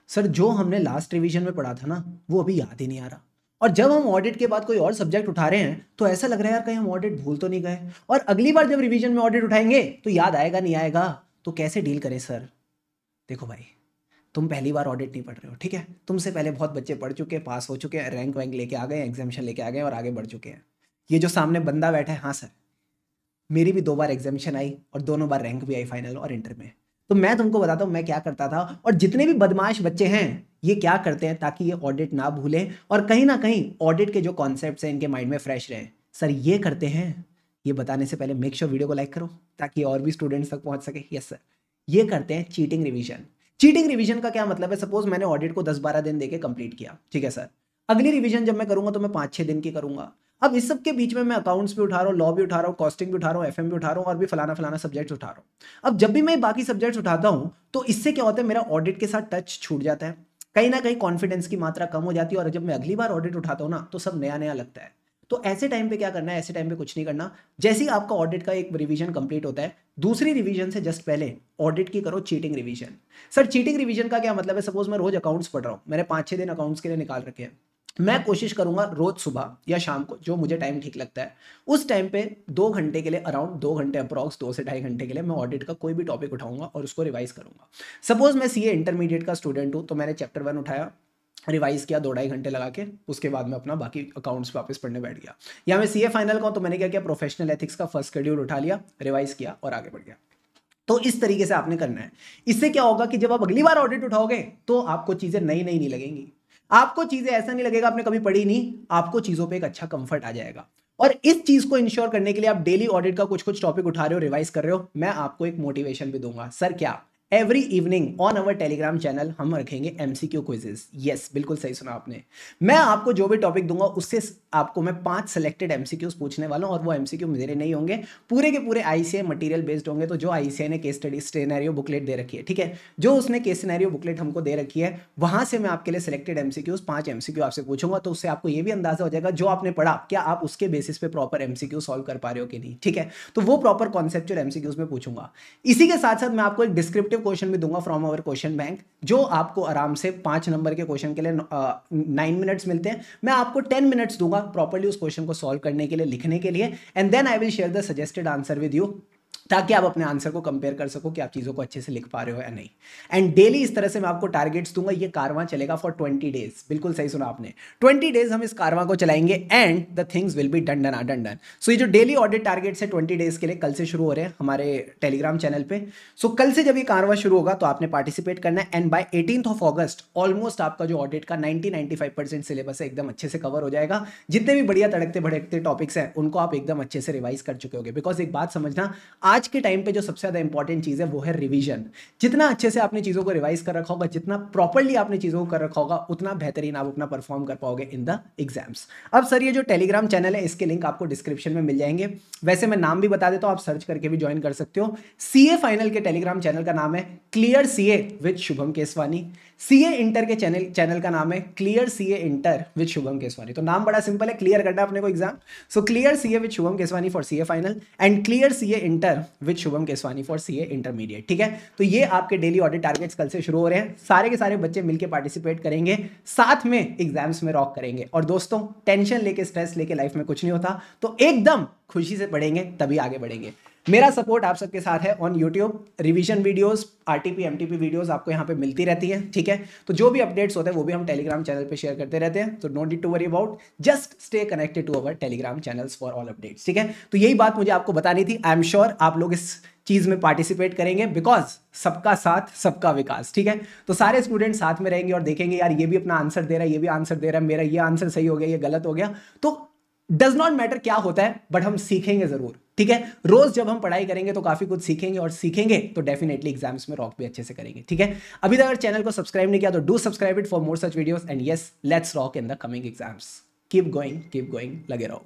Sir जो हमने last revision में पढ़ा था ना वो अभी याद ही नहीं आ रहा। और जब हम ऑडिट के बाद कोई और सब्जेक्ट उठा रहे हैं तो ऐसा लग रहा है यार कहीं हम ऑडिट भूल तो नहीं गए, और अगली बार जब रिवीजन में ऑडिट उठाएंगे तो याद आएगा नहीं आएगा। तो कैसे डील करें सर? देखो भाई, तुम पहली बार ऑडिट नहीं पढ़ रहे हो, ठीक है? तुमसे पहले बहुत बच्चे पढ़ चुके हैं, पास हो चुके हैं, रैंक वैंक लेके आ गए, एग्जामिशन लेके आ गए और आगे बढ़ चुके हैं। ये जो सामने बंदा बैठा है, हाँ सर, मेरी भी 2 बार एग्जामिशन आई और दोनों बार रैंक भी आई फाइनल और इंटर में। तो मैं तुमको बताता हूँ मैं क्या करता था, और जितने भी बदमाश बच्चे हैं ये क्या करते हैं ताकि ये ऑडिट ना भूलें और कहीं ना कहीं ऑडिट के जो कॉन्सेप्ट्स हैं इनके माइंड में फ्रेश रहे। सर ये करते हैं, ये बताने से पहले मेक श्योर वीडियो को लाइक करो ताकि और भी स्टूडेंट्स तक पहुंच सके। यस सर, ये करते हैं चीटिंग रिवीजन। चीटिंग रिवीजन का क्या मतलब है? सपोज मैंने ऑडिट को 10-12 दिन देके कंप्लीट किया, ठीक है सर, अगली रिवीजन जब मैं करूंगा तो मैं 5-6 दिन की करूंगा। अब इस सब के बीच में मैं अकाउंट्स भी उठा रहा हूँ, लॉ भी उठा रहा हूँ, कॉस्टिंग भी उठा रहा हूँ, एफएम भी उठा रहा हूँ और भी फलाना फलाना सब्जेक्ट्स उठा रहा हूँ। अब जब भी मैं बाकी सब्जेक्ट्स उठाता हूँ तो इससे क्या होता है, मेरा ऑडिट के साथ टच छूट जाता है, कहीं ना कहीं कॉन्फिडेंस की मात्रा कम हो जाती है, और जब मैं अगली बार ऑडिट उठाता हूँ ना तो सब नया नया लगता है। तो ऐसे टाइम पे क्या करना है? ऐसे टाइम पे कुछ नहीं करना। जैसे ही आपका ऑडिट का एक रिवीजन कंप्लीट होता है, दूसरी रिवीजन से जस्ट पहले ऑडिट की करो cheating revision. Sir cheating revision का क्या मतलब है? सपोज मैं रोज अकाउंट्स पढ़ रहा हूँ, मैंने 5-6 दिन अकाउंट्स के लिए निकाल रखे हैं, मैं कोशिश करूंगा रोज सुबह या शाम को जो मुझे टाइम ठीक लगता है उस टाइम पे 2 घंटे के लिए, अराउंड 2 घंटे अप्रॉक्स 2 से 2.5 घंटे के लिए मैं ऑडिट का कोई भी टॉपिक उठाऊंगा और उसको रिवाइज करूंगा। सपोज मैं सीए इंटरमीडिएट का स्टूडेंट हूं तो मैंने चैप्टर 1 उठाया, रिवाइज किया 2-2.5 घंटे लगा के, उसके बाद मैं अपना बाकी अकाउंट्स वापस पढ़ने बैठ गया। या मैं सीए फाइनल का हूं तो मैंने क्या किया, प्रोफेशनल एथिक्स का फर्स्ट शेड्यूल उठा लिया, रिवाइज किया और आगे बढ़ गया। तो इस तरीके से आपने करना है। इससे क्या होगा कि जब आप अगली बार ऑडिट उठाओगे तो आपको चीजें नई नई नहीं लगेंगी, आपको चीजें ऐसा नहीं लगेगा आपने कभी पढ़ी नहीं, आपको चीजों पे एक अच्छा कंफर्ट आ जाएगा। और इस चीज को इंश्योर करने के लिए आप डेली ऑडिट का कुछ कुछ टॉपिक उठा रहे हो, रिवाइज कर रहे हो, मैं आपको एक मोटिवेशन भी दूंगा। सर क्या? Every evening on our Telegram channel हम रखेंगे एमसीक्यू क्विजेस। यस, बिल्कुल सही सुना आपने। मैं आपको जो भी टॉपिक दूंगा उससे आपको मैं 5 सेलेक्टेड एमसीक्यूज पूछने वाला हूं, और वो एमसीक्यू मेरे नहीं होंगे, पूरे के पूरे आईसीआई मटेरियल बेस्ड होंगे। तो जो आईसीआई ने केस स्टडी सिनेरियो बुकलेट दे रखी है, ठीक है, जो उसने केस सिनेरियो बुकलेट हमको दे रखी है, वहां से मैं आपके लिए सिलेक्टेड एमसीक्यूज 5 एमसीक्यू आपसे पूछूंगा। तो उससे आपको ये भी अंदाजा हो जाएगा जो आपने पढ़ा क्या आप उसके बेसिस पे प्रॉपर एमसीक्यू सॉल्व कर पा रहे हो कि नहीं, ठीक है। तो वो प्रॉपर कॉन्सेप्चुअल एमसीक्यूज में पूछूंगा। इसी के साथ साथ मैं आपको एक डिस्क्रिप्टिव क्वेश्चन भी दूंगा फ्रॉम अवर क्वेश्चन बैंक, जो आपको आराम से 5 नंबर के क्वेश्चन के लिए 9 मिनट्स मिलते हैं। मैं आपको 10 मिनट्स दूंगा प्रॉपर्ली उस क्वेश्चन को सॉल्व करने के लिए, लिखने के लिए, and then I will share the suggested answer with you, ताकि आप अपने आंसर को कंपेयर कर सको कि आप चीजों को अच्छे से लिख पा रहे हो या नहीं। एंड डेली इस तरह से मैं आपको टारगेट्स दूंगा। ये कारवां चलेगा फॉर 20 डेज, बिल्कुल सही सुना आपने, 20 डेज हम इस कारवां को चलाएंगे and the things will be done done done done. So ये जो डेली ऑडिट टारगेट्स है 20 डेज के लिए कल से शुरू हो रहे हैं हमारे टेलीग्राम चैनल पे। सो कल से जब ये कारवां शुरू होगा तो आपने पार्टिसिपेट करना है, and by 18th of August almost आपका जो ऑडिट का 90-95% सिलेबस है एकदम अच्छे से कवर हो जाएगा। जितने भी बढ़िया तड़कते भड़कते टॉपिक्स हैं उनको आप एकदम अच्छे से रिवाइज कर चुके होंगे। बिकॉज एक बात समझना, आज के टाइम पे जो सबसे ज्यादा इंपॉर्टेंट चीज है वो है रिवीजन। जितना अच्छे से आपने चीजों को रिवाइज कर रखा होगा, जितना प्रॉपर्ली आपने चीजों को कर रखा होगा, उतना बेहतरीन आप अपना परफॉर्म कर पाओगे इन द एग्जाम्स। अब सर ये जो टेलीग्राम चैनल है इसके लिंक आपको डिस्क्रिप्शन में मिल जाएंगे। वैसे मैं नाम भी बता देता हूं, आप सर्च करके भी ज्वाइन कर सकते हो। सीए फाइनल के टेलीग्राम चैनल का नाम है clear CA with Shubham Keswani. CA inter के चैनल का नाम है clear CA inter with Shubham Keswani. तो नाम बड़ा सिंपल है, क्लियर करना अपने को exam. So clear CA with Shubham Keswani for CA final and clear CA inter with Shubham Keswani for CA intermediate, ठीक है। तो ये आपके डेली ऑडिट टारगेट्स कल से शुरू हो रहे हैं। सारे के सारे बच्चे मिलकर पार्टिसिपेट करेंगे, साथ में एग्जाम्स में रॉक करेंगे। और दोस्तों, टेंशन लेके स्ट्रेस लेके लाइफ में कुछ नहीं होता, तो एकदम खुशी से पढ़ेंगे तभी आगे बढ़ेंगे। मेरा सपोर्ट आप सबके साथ है on YouTube. Revision videos, RTP MTP videos आपको यहाँ पे मिलती रहती है, ठीक है। तो जो भी अपडेट्स होते हैं वो भी हम टेलीग्राम चैनल पे शेयर करते रहते हैं। तो no need to worry about, just stay connected to our Telegram channels for all updates, ठीक है। तो यही बात मुझे आपको बतानी थी। आई एम श्योर आप लोग इस चीज में पार्टिसिपेट करेंगे, बिकॉज सबका साथ सबका विकास, ठीक है। तो सारे स्टूडेंट साथ में रहेंगे और देखेंगे यार ये भी अपना आंसर दे रहा है, ये भी आंसर दे रहा है, मेरा ये आंसर सही हो गया, ये गलत हो गया। तो डज नॉट मैटर क्या होता है, बट हम सीखेंगे जरूर, ठीक है। रोज जब हम पढ़ाई करेंगे तो काफी कुछ सीखेंगे, और सीखेंगे तो डेफिनेटली एग्जाम्स में रॉक भी अच्छे से करेंगे, ठीक है। अभी तक अगर चैनल को सब्सक्राइब नहीं किया तो do subscribe it for more such videos, and yes, let's rock in the coming exams. Keep going, लगे रहो।